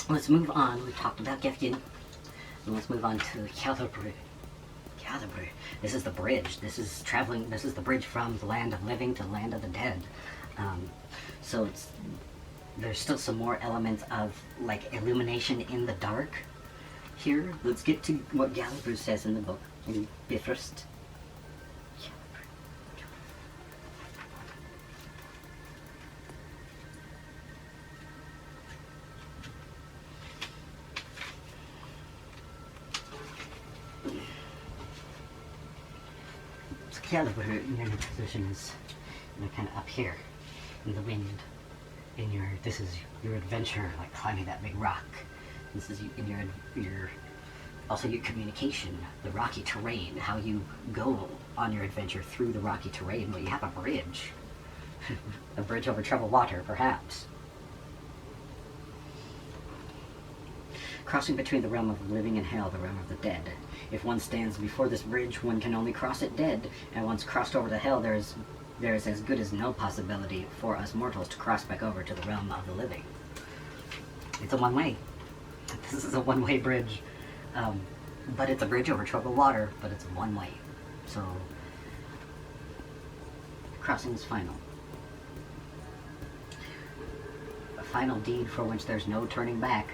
let's move on. We've talked about Gefgen. Let's move on to Yggdrasil. Yggdrasil. This is the bridge. This is traveling. This is the bridge from the land of living to the land of the dead. So there's still some more elements of like illumination in the dark here. Let's get to what Yggdrasil says in the book in Bifrost. Caliber in your position is, kind of up here in the wind. This is your adventure, like climbing that big rock. This is in your also your communication, the rocky terrain, how you go on your adventure through the rocky terrain. Well, you have a bridge, a bridge over troubled water, perhaps. Crossing between the realm of the living and hell, the realm of the dead. If one stands before this bridge, one can only cross it dead, and once crossed over to hell, there is as good as no possibility for us mortals to cross back over to the realm of the living. It's a one-way. This is a one-way bridge. But it's a bridge over troubled water, but it's one-way. So, crossing is final. A final deed for which there's no turning back.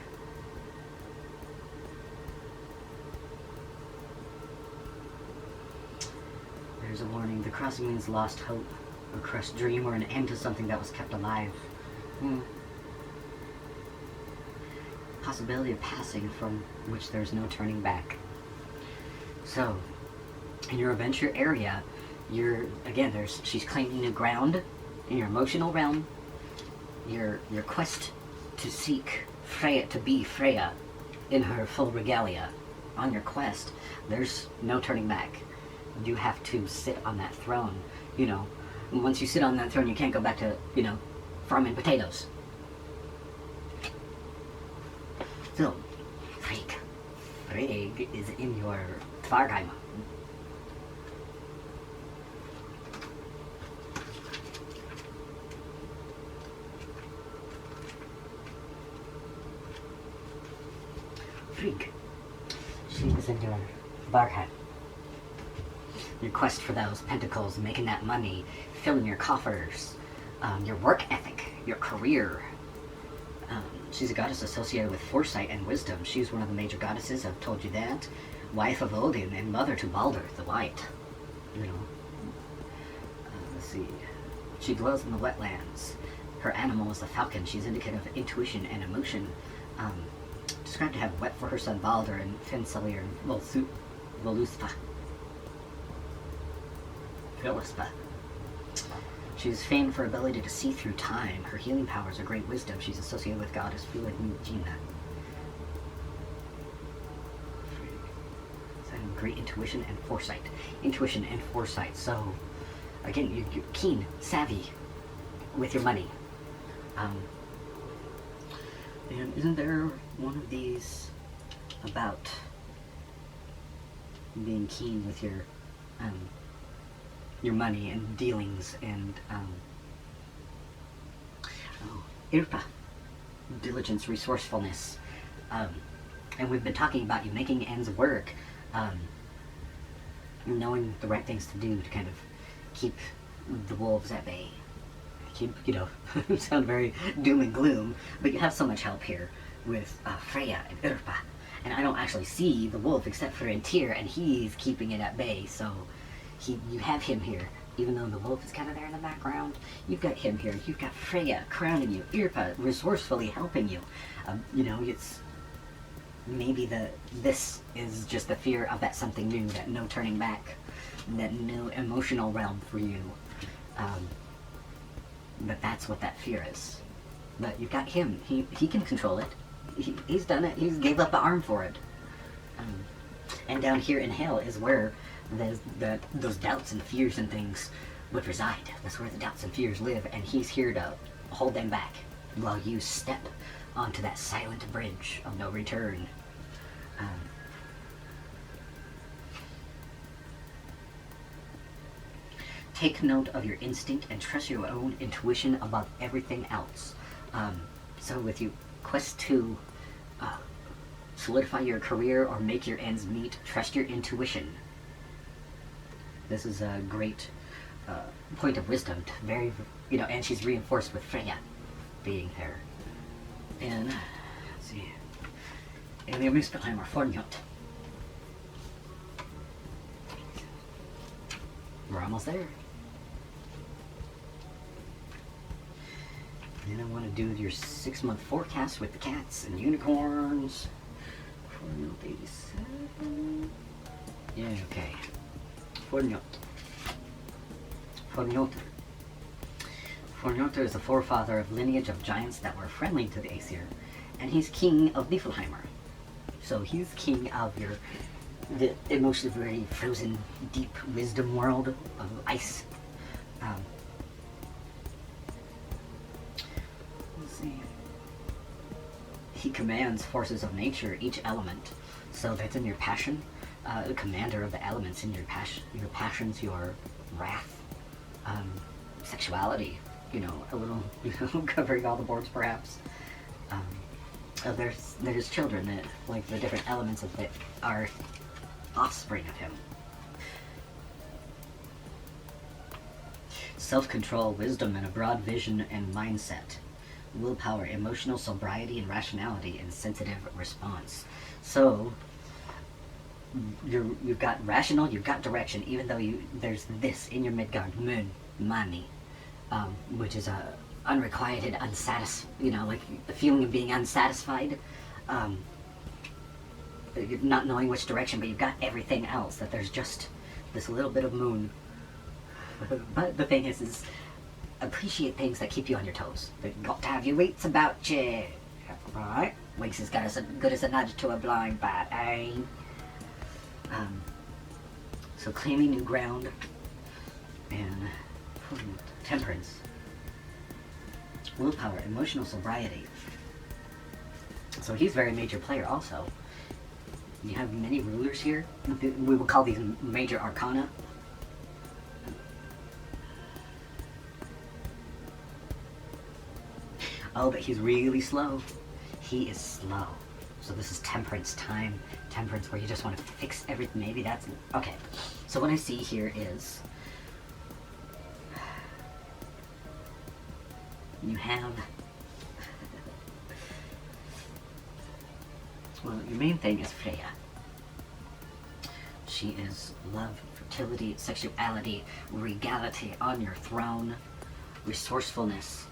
There's a warning. The crossing means lost hope, a crushed dream, or an end to something that was kept alive. Possibility of passing from which there's no turning back. So, in your adventure area, she's claiming new ground in your emotional realm. Your quest to seek Freya, to be Freya in her full regalia. On your quest, there's no turning back. You have to sit on that throne, and once you sit on that throne, you can't go back to, farming potatoes. So, Frigg is in your Tvargheim. Frigg, she is in your Tvargheim. Your quest for those pentacles, making that money, filling your coffers, your work ethic, your career. She's a goddess associated with foresight and wisdom. She's one of the major goddesses, I've told you that. Wife of Odin and mother to Balder the White. Let's see. She dwells in the wetlands. Her animal is a falcon. She's indicative of intuition and emotion. Described to have wept for her son Balder and Fensalir and Voluspa. She's famed for ability to see through time. Her healing powers are great wisdom. She's associated with goddess Gina. Great intuition and foresight. Intuition and foresight. So, again, you're keen, savvy with your money. And isn't there one of these about being keen with your money and dealings and Irpa, diligence, resourcefulness, and we've been talking about you making ends work, knowing the right things to do to kind of keep the wolves at bay. Keep, sound very doom and gloom, but you have so much help here with Freya and Irpa, and I don't actually see the wolf except for in Tyr, and he's keeping it at bay. So you have him here, even though the wolf is kind of there in the background. You've got him here. You've got Freya crowning you, Irpa resourcefully helping you. It's maybe this is just the fear of that something new, that no turning back, that new emotional realm for you. But that's what that fear is. But you've got him. He can control it. He's done it. He's gave up an arm for it. And down here in hell is where those doubts and fears and things would reside. That's where the doubts and fears live, and he's here to hold them back while you step onto that silent bridge of no return. Take note of your instinct and trust your own intuition above everything else. So with you, quest to solidify your career or make your ends meet. Trust your intuition. This is a great point of wisdom. Very, and she's reinforced with Freya being there. And let's see, and the Muspelheim or Fornjot. We're almost there. And then I want to do your 6-month forecast with the cats and unicorns. Fornjot 87. Yeah, okay. Fornjot. Fornjotr. Fornjotr is the forefather of lineage of giants that were friendly to the Aesir, and he's king of Niflheimer. So he's king of the emotionally very frozen, deep wisdom world of ice. Let's see. He commands forces of nature, each element. So that's in your passion. The commander of the elements in your passions, your wrath, sexuality. A little, covering all the boards perhaps. There's children that, like the different elements of it, are offspring of him. Self-control, wisdom, and a broad vision and mindset. Willpower, emotional sobriety and rationality, and sensitive response. So, you've got rational, you've got direction, even though there's this in your Midgard, moon, mani, which is a unrequited, like the feeling of being unsatisfied, not knowing which direction, but you've got everything else, that there's just this little bit of moon. But the thing is appreciate things that keep you on your toes. They've got to have your wits about you. Right? Winks is good as a nudge to a blind bat, eh? So claiming new ground and temperance. Willpower, emotional sobriety. So he's a very major player also. You have many rulers here. We will call these major arcana. Oh, but he's really slow. He is slow. So this is temperance time. Temperance where you just want to fix everything. Maybe that's... Okay. So what I see here is... You have... Well, your main thing is Freya. She is love, fertility, sexuality, regality on your throne, resourcefulness.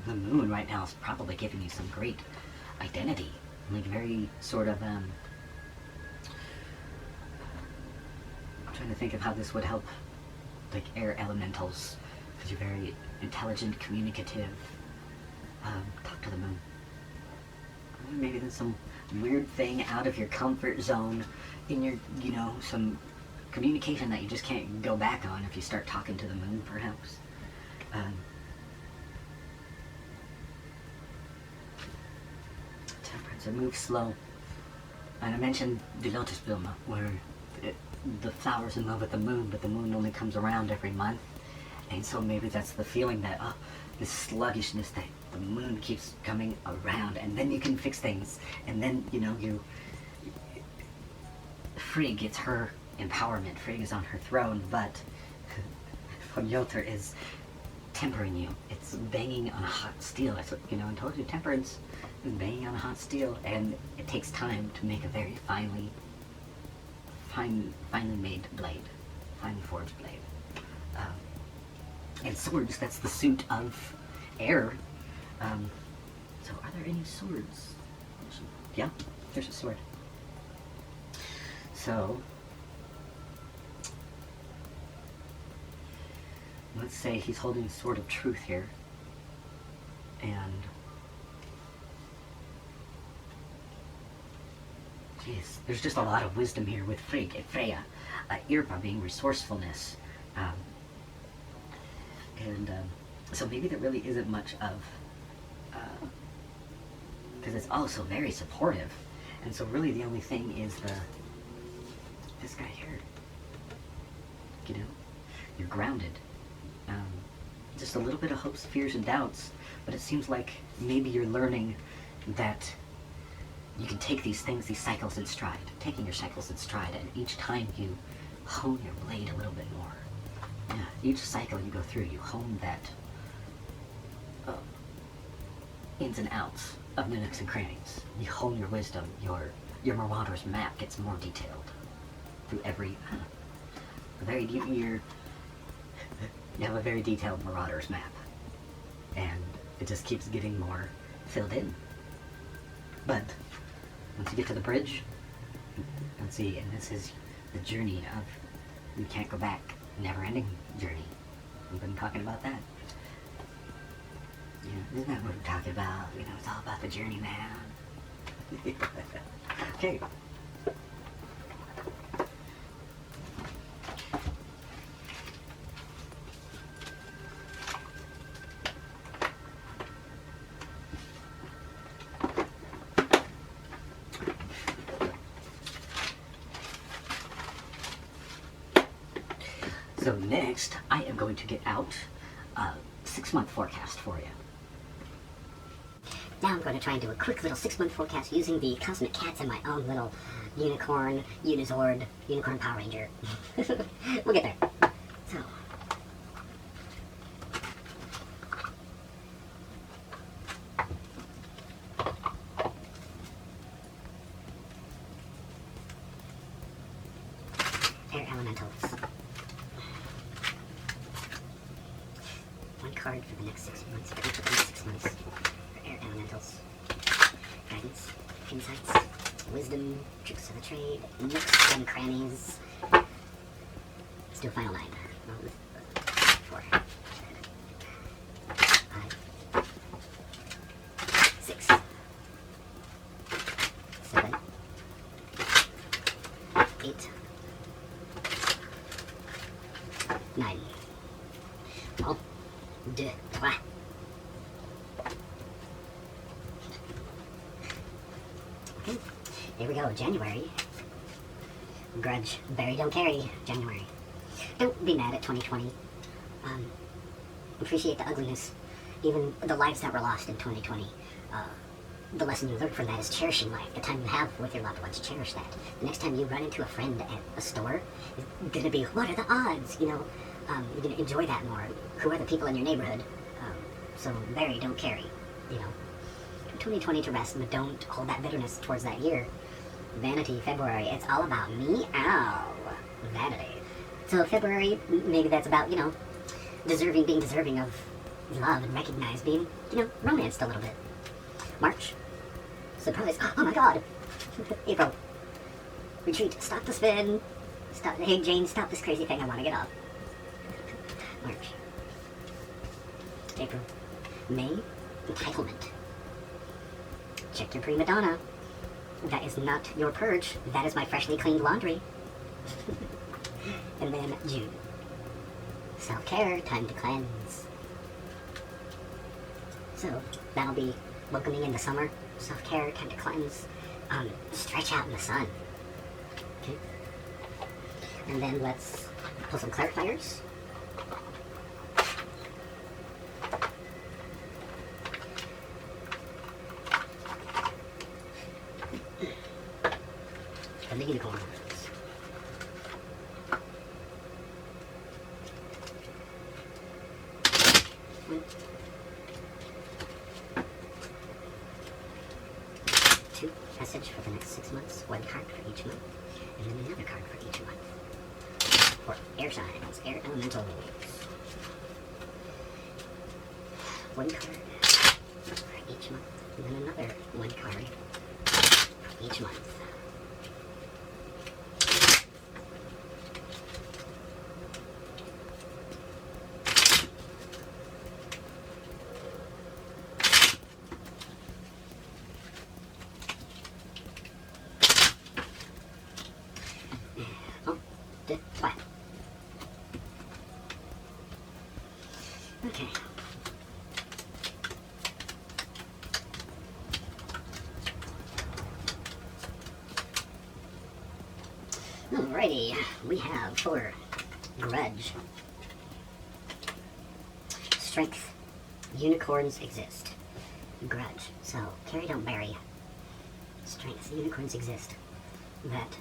The moon right now is probably giving you some great identity, like very sort of, I'm trying to think of how this would help, like, air elementals, because you're very intelligent, communicative. Talk to the moon. Maybe there's some weird thing out of your comfort zone in your, some communication that you just can't go back on if you start talking to the moon, perhaps. Temperance, it moves slow. And I mentioned the Lotus Bloom, where the flower's in love with the moon, but the moon only comes around every month. And so maybe that's the feeling that, this sluggishness that the moon keeps coming around, and then you can fix things. And then, Frigg gets her empowerment. Frigg is on her throne, but Fornjotr is tempering you. It's banging on a hot steel. That's what, I told you, temperance is banging on a hot steel, and it takes time to make a very finely made blade, finely forged blade. And swords, that's the suit of air. So are there any swords? Yeah, there's a sword. So, let's say he's holding the sword of truth here. And, jeez, there's just a lot of wisdom here with Frigg and Freya. Irpa being resourcefulness. So maybe there really isn't much of, because it's also very supportive, and so really the only thing is this guy here. You're grounded. just a little bit of hopes, fears, and doubts, but it seems like maybe you're learning that you can take these things, these cycles in stride, taking your cycles in stride, and each time you hone your blade a little bit more. Yeah, each cycle you go through, you hone that ins and outs of the nooks and crannies. You hone your wisdom, your Marauder's map gets more detailed through every you have a very detailed Marauder's map, and it just keeps getting more filled in. But once you get to the bridge, and see, and this is the journey of you can't go back, never-ending journey. We've been talking about that. Yeah, isn't that what we're talking about? You know, it's all about the journey, man. Okay. So next, I am going to get out a 6-month forecast for you. Now I'm going to try and do a quick little 6-month forecast using the Cosmic Cats and my own little unicorn, Unizord, unicorn Power Ranger. We'll get there. So. Air Elementals. One card for the next 6 months, for each of the next 6 months. Air Elementals. Guidance, insights, wisdom, tricks of the trade, nooks and crannies. Let's do a final 9. 4. 5. 6. 7. 8. 9. 1, 2, 3. Okay, here we go, January. Grudge, bury, don't carry, January. Don't be mad at 2020. Appreciate the ugliness, even the lives that were lost in 2020. The lesson you learned from that is cherishing life. The time you have with your loved ones, cherish that. The next time you run into a friend at a store, it's gonna be, what are the odds? You know, you're gonna enjoy that more. Who are the people in your neighborhood? So bury, don't carry, you know. 2020 to rest, but don't hold that bitterness towards that year. Vanity, February, it's all about me. Ow, vanity. So February, maybe that's about, you know, being deserving of love and recognized, being, you know, romanced a little bit. March, surprise, oh my god. April, retreat, stop the spin. Stop, hey Jane, stop this crazy thing, I want to get off. March. April. May, entitlement. Check your prima donna. That is not your purge. That is my freshly cleaned laundry. And then June. Self-care, time to cleanse. So, that'll be welcoming in the summer. Self-care, time to cleanse. Stretch out in the sun. Okay. And then let's pull some clarifiers. And the unicorns. Two, message for the next 6 months. One card for each month. And then another card for each month. For air signs, air elementals. One card for each month. And then another one card for each month. Okay. Alrighty, we have for Grudge, Strength. Unicorns exist. Grudge. So, carry, don't bury. Strength. Unicorns exist. That.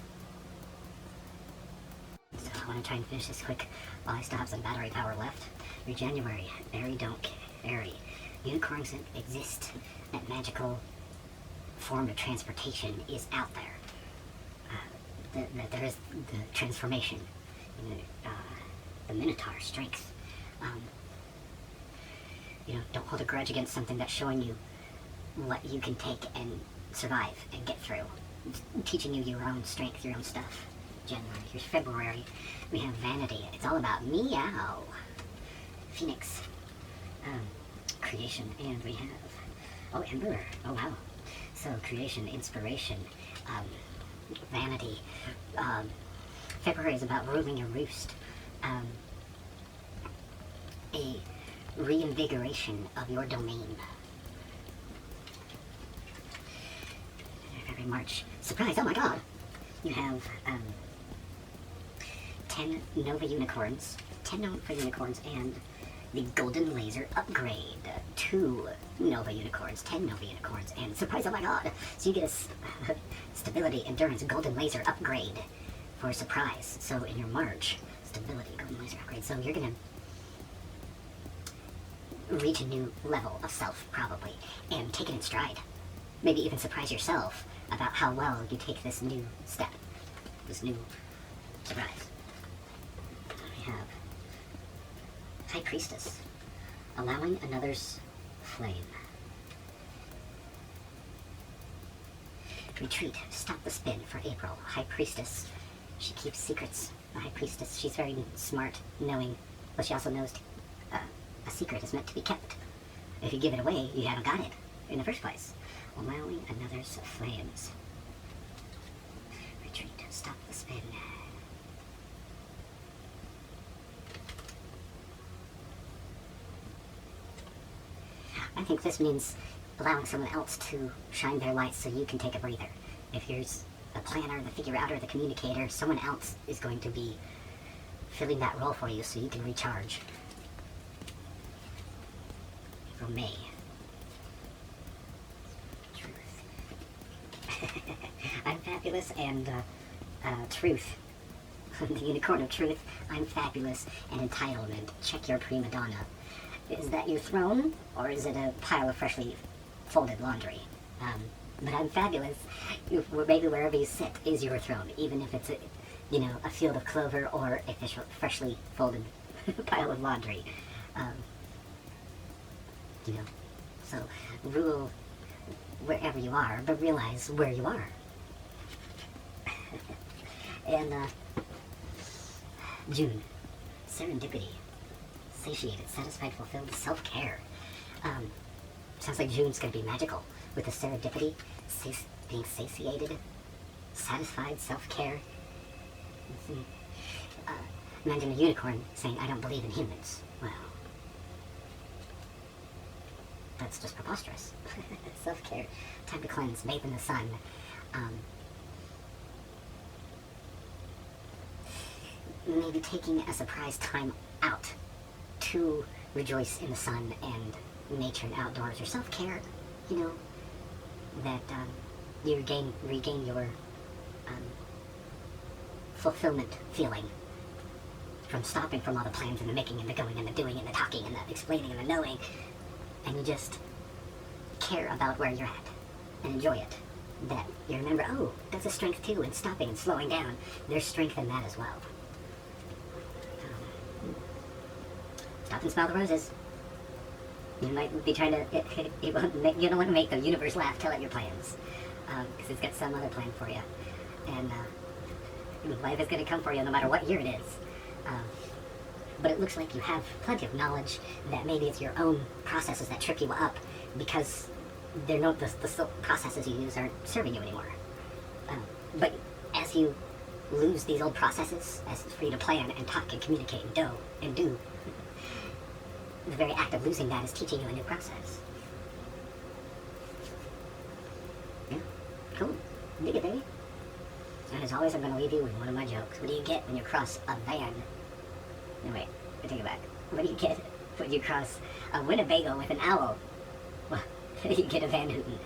So I want to try and finish this quick while I still have some battery power left. Your January. Bury, don't carry. Unicorns exist. That magical form of transportation is out there. That there is the transformation. The Minotaur. Strength. Don't hold a grudge against something that's showing you what you can take and survive and get through. It's teaching you your own strength, your own stuff. January. Here's February. We have vanity. It's all about meow. Phoenix. Creation. And we have, Emperor. Oh wow. So creation, inspiration, vanity. February is about ruling your roost. A reinvigoration of your domain. February, March. Surprise! Oh my god! You have 10 Nova Unicorns, 10 Nova Unicorns, and the Golden Laser upgrade. 2 Nova Unicorns, 10 Nova Unicorns, and surprise! Oh my god! So you get a stability, endurance, Golden Laser upgrade for a surprise. So in your March, stability, Golden Laser upgrade. So you're gonna reach a new level of self, probably, and take it in stride. Maybe even surprise yourself about how well you take this new step, this new surprise. We have High Priestess, allowing another's flame. Retreat, stop the spin for April. High Priestess, she keeps secrets. The High Priestess, she's very smart, knowing, but she also knows a secret is meant to be kept. If you give it away, you haven't got it in the first place. Allowing another's flames. Retreat, stop the spin. I think this means allowing someone else to shine their light so you can take a breather. If you're the planner, the figure outer, the communicator, someone else is going to be filling that role for you so you can recharge. April, May. Truth. I'm fabulous and truth. The unicorn of truth. I'm fabulous and entitlement. Check your prima donna. Is that your throne, or is it a pile of freshly folded laundry? But I'm fabulous. Maybe wherever you sit is your throne, even if it's a field of clover or a freshly folded pile of laundry. So rule wherever you are, but realize where you are. And June, serendipity. Satiated, satisfied, fulfilled, self-care. Sounds like June's going to be magical with the serendipity, being satiated, satisfied, self-care. Imagine a unicorn saying, I don't believe in humans. Well, that's just preposterous. Self-care, time to cleanse, bathe in the sun. Maybe taking a surprise time out to rejoice in the sun and nature and outdoors, or self-care, that you regain your fulfillment feeling from stopping from all the plans and the making and the going and the doing and the talking and the explaining and the knowing, and you just care about where you're at and enjoy it. That you remember, oh, that's a strength too, and stopping and slowing down, there's strength in that as well. Stop and smell the roses. You might be trying to, you don't want to make the universe laugh, tell it your plans. Because it's got some other plan for you. And life is going to come for you no matter what year it is. But it looks like you have plenty of knowledge that maybe it's your own processes that trip you up because the processes you use aren't serving you anymore. But as you lose these old processes, as it's for you to plan and talk and communicate and do, the very act of losing that is teaching you a new process. Yeah, cool. Dig it, baby. And as always, I'm going to leave you with one of my jokes. What do you get when you cross a van? No, wait, I take it back. What do you get when you cross a Winnebago with an owl, well, you get a Van Hooten.